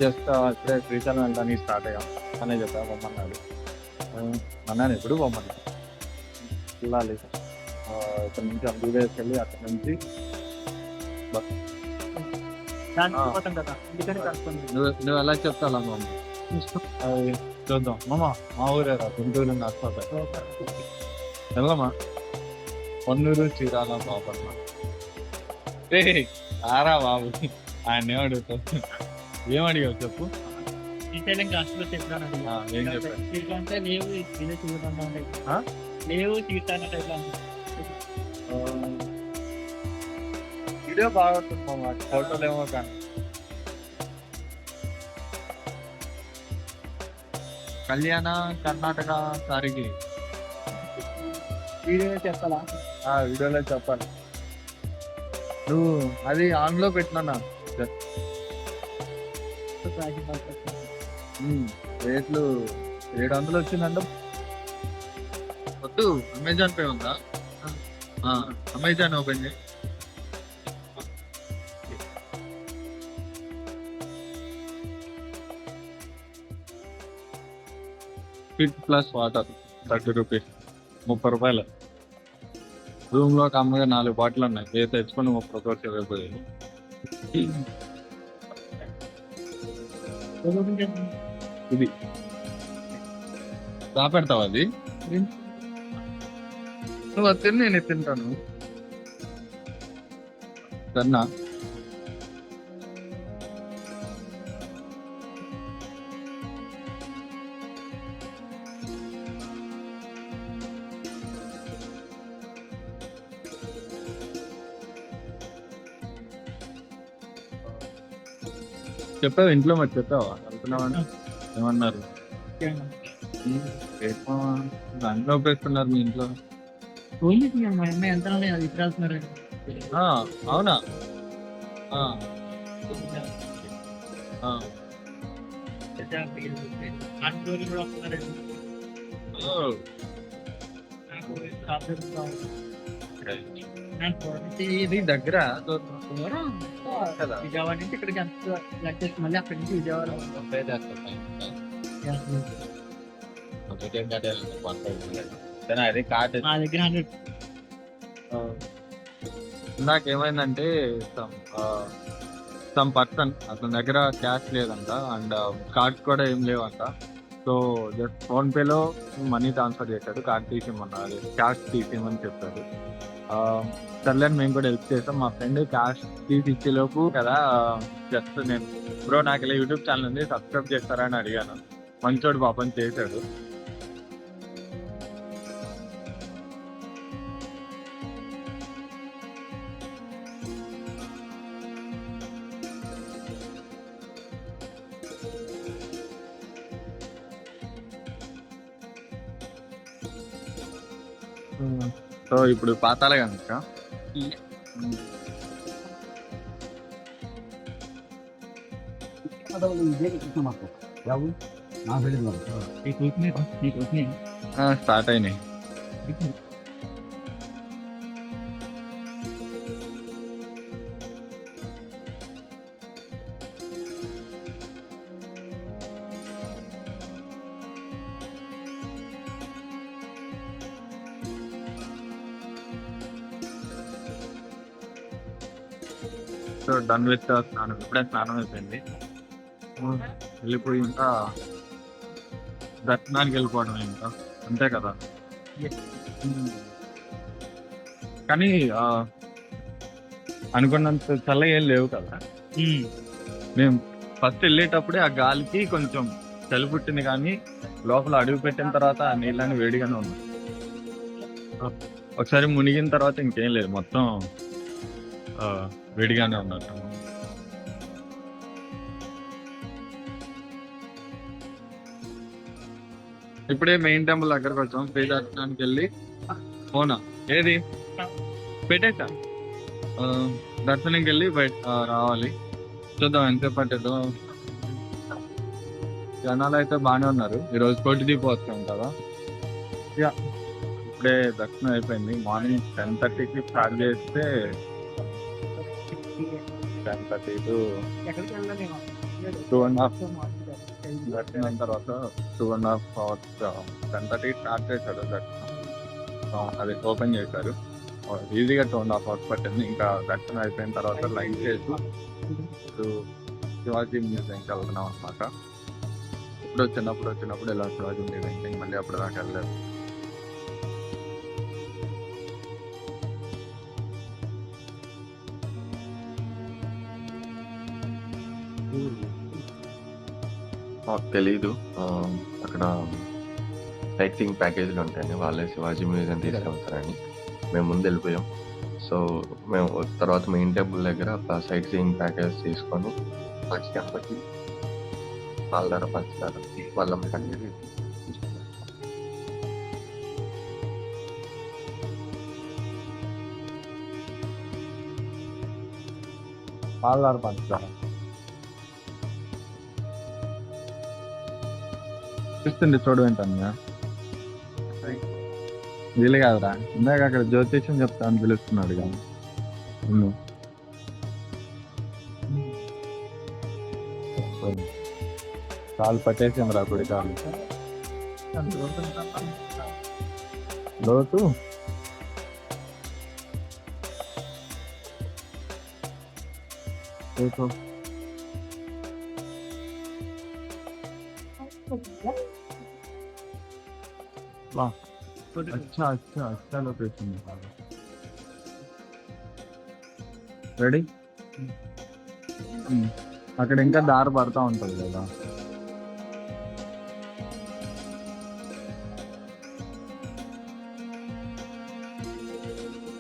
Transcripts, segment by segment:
Just ఇప్పుడే శ్రీశైలం వెళ్ళడానికి start అయ్యాం అనే చెప్పా పొమ్మన్నాడు. అన్నాను ఎప్పుడు పొమ్మన్నా వెళ్ళాలి. ఇక్కడ నుంచి అంబీ వేసి వెళ్ళి అక్కడ నుంచి బస్. నువ్వు ఎలా చెప్తావా మమ్మ? అది చూద్దాం మామ. మా ఊరేరా గుంటూరు నర్సాపేట. వెళ్ళమా పొన్నూరు చీరాల బాపట్ల. ఆరా బాబు ఆయన ఏమడుగుతావు? ఏమడిగావు చెప్పు. శ్రీశైలం కాస్ట్లో చెప్పాను. ఏం చెప్పాను? అంటే లేవు ఇదే చూడటం లేవు తీర్థానంటే వీడియో బాగుంటుంది మామ, ఫోటోలు ఏమో కానీ. కళ్యాణ కర్ణాటక సారికి వీడియో చెప్పాలా? వీడియోలో చెప్పాలి. నువ్వు అది ఆన్లో పెట్టినా రేట్లు 700 వచ్చిందంట. వద్దు, అమెజాన్ పే ఉందా? అమెజాన్ ఓపెన్ చేయి. ఫిట్ ప్లస్ వాటర్ 30 రూపీస్, 30 రూపాయలు. రూమ్ లో కమ్మగా 4 బాటిల్ ఉన్నాయి. ఏ తెచ్చుకొని 30 రూపాయలు అయిపోయింది. ఇది పెడతావు అది నువ్వు అది తిని నేను తింటాను. సరేనా? చెప్పావు ఇంట్లో మరి చెప్పావా? వెళ్తున్నావని ఏమన్నారు? దాంట్లో ఒప్పేస్తున్నారు మీ ఇంట్లో. మా అమ్మాయి ఎంత అది ఇస్తున్నారు. అవునా? ఇది దగ్గర విజయవాడ నుంచి ఇక్కడికి ఎంత మళ్ళీ అక్కడి నుంచి విజయవాడ అది కార్డు. మా దగ్గర 100. నాకేమైందంటే సమ్ పర్సన్ అతని దగ్గర క్యాష్ లేదంట అండ్ కార్డ్స్ కూడా ఏం లేవంట. సో జస్ట్ ఫోన్పేలో మనీ ట్రాన్స్ఫర్ చేశాడు. కార్డ్ తీసేయమన్నారు, క్యాష్ తీసేయమని చెప్పాడు. సర్లేని మేము కూడా హెల్ప్ చేస్తాం. మా ఫ్రెండ్ క్యాష్ తీసి ఇచ్చేలోపు కదా జస్ట్ నేను బ్రో నాకు ఇలా యూట్యూబ్ ఛానల్ ఉంది సబ్స్క్రైబ్ చేస్తారా అని అడిగాను. మంచోడు పాపం చేశాడు. సో ఇప్పుడు పాతాలే కనుక స్టార్ట్ అయినాయి. సో డన్ విత్ స్నానం. ఇప్పుడే స్నానం అయిపోయింది. వెళ్ళిపోయి ఇంకా దర్శనానికి వెళ్ళిపోవడం ఇంకా అంతే కదా. కానీ అనుకున్నంత చల్లగా ఏం లేవు కదా. మేము ఫస్ట్ వెళ్ళేటప్పుడే ఆ గాలికి కొంచెం చలి పుట్టింది, కానీ లోపల అడుగు పెట్టిన తర్వాత ఆ నీళ్ళని వేడిగానే ఉంది. ఒకసారి మునిగిన తర్వాత ఇంకేం లేదు, మొత్తం వేడిగానే ఉన్నట్టు. ఇప్పుడే మెయిన్ టెంపుల్ దగ్గరకు వచ్చాం. శ్రీ దర్శనానికి వెళ్ళి ఫోనా ఏది పెట్టేసా దర్శనంకి వెళ్ళి బయట రావాలి. చూద్దాం ఎంతసేపు పట్టేదో. జనాలు అయితే బాగానే ఉన్నారు. ఈరోజు కోటి దీపం వస్తాం కదా. ఇప్పుడే దర్శనం అయిపోయింది. మార్నింగ్ 10:30కి స్టార్ట్ చేస్తే 10:30 to 2.5 దర్శనం తర్వాత 2.5 అవర్స్ 10:30 స్టార్ట్ చేశాడు దర్శనం. అది ఓపెన్ చేశారు. ఈజీగా 2.5 అవర్స్ పట్టింది. ఇంకా దర్శనం అయిపోయిన తర్వాత లైన్ చేసి ఇప్పుడు శివాజీ మ్యూజియంకి వెళ్తున్నాం అనమాట. వచ్చినప్పుడు ఇలా శివాజీ మ్యూజియంకి మళ్ళీ అప్పుడు దాకా వెళ్ళలేదు. మాకు తెలీదు. అక్కడ సైట్ సీయింగ్ ప్యాకేజీలు ఉంటాయని వాళ్ళే శివాజీ మ్యూజియం తీసుకెళ్తారని మేము ముందు వెళ్ళిపోయాం. సో మేము తర్వాత మెయిన్ టెంపుల్ దగ్గర సైట్ సీయింగ్ ప్యాకేజ్ తీసుకొని పచ్చికప్పటి పాలధార పంచదార వల్లం కన్నీరు పాలధార పంచదార చూస్తుంది చూడవేంటన్నా వీలు కాదురా. ఇందాక అక్కడ జ్యోతిష్యం చెప్తా అని పిలుస్తున్నాడు కానీ కాలు పట్టేసాం రా కుడి కాలు లోతు. वाह अच्छा अच्छा अच्छा लोकेशन है. రెడీ అక్కడ ఇంకా దారి పడతా ఉంటుంది కదా.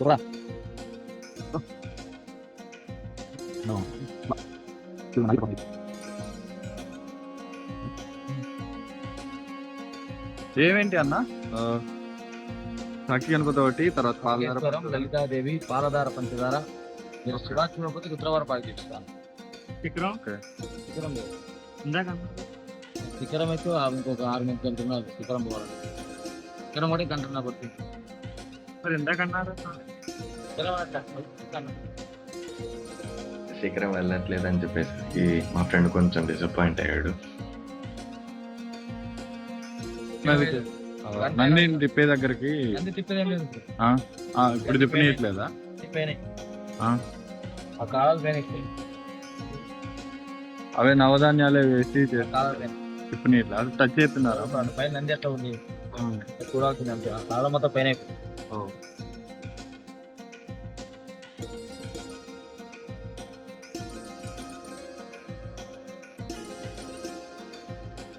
రా ఏమేంటి అన్న? సాక్షి గణపతి ఒకటి, తర్వాత పాలధార లలితాదేవి పాలధార పంచదార. మీరు శివాజీ పోతే ఉత్తరవారం పాకి తెచ్చుతాను. శిఖరం అయితే ఇంకొక 6 మంది గంటున్నారు. శిఖరం పోవాలండి. శిఖరం ఒకటి గంటన్నా కొట్టి మరి ఎందాకన్నారు. శిఖరం వెళ్ళట్లేదు అని చెప్పేసి మా ఫ్రెండ్ కొంచెం డిసప్పాయింట్ అయ్యాడు. నంది తిప్పే దగ్గరికి ఇప్పుడు తిప్పనీయట్లేదా? అవే నవధాన్యాలే వేసి తిప్పనీయట్లేదు. అది టచ్ చేస్తున్నారా? పైన నంది ఎట్లా ఉంది చూడాల్సింది అంతే. ఆ కాలం మొత్తం పైన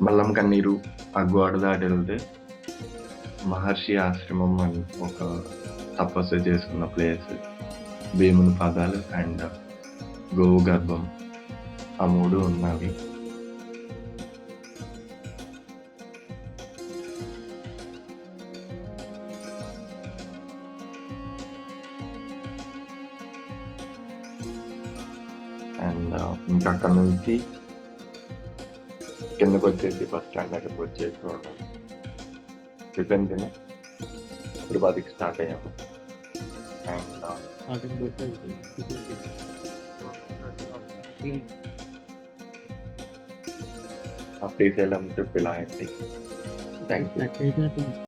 మల్లం కన్నీరు ఆ గోడ దాటి వెళ్తే మహర్షి ఆశ్రమం అని ఒక తపస్సు చేసుకున్న ప్లేస్, భీముని పాదాలు అండ్ గోవు గర్భం ఆ 3 ఉన్నవి. అండ్ ఇంకా అక్కడ నుంచి కిందకు వచ్చేసి బస్ స్టాండ్ దగ్గరకు వచ్చేసి టిఫిన్ తిని తిరుపతికి స్టార్ట్ అయ్యాము. శ్రీశైలం ట్రిప్ ఇలా అయింది. Thank you.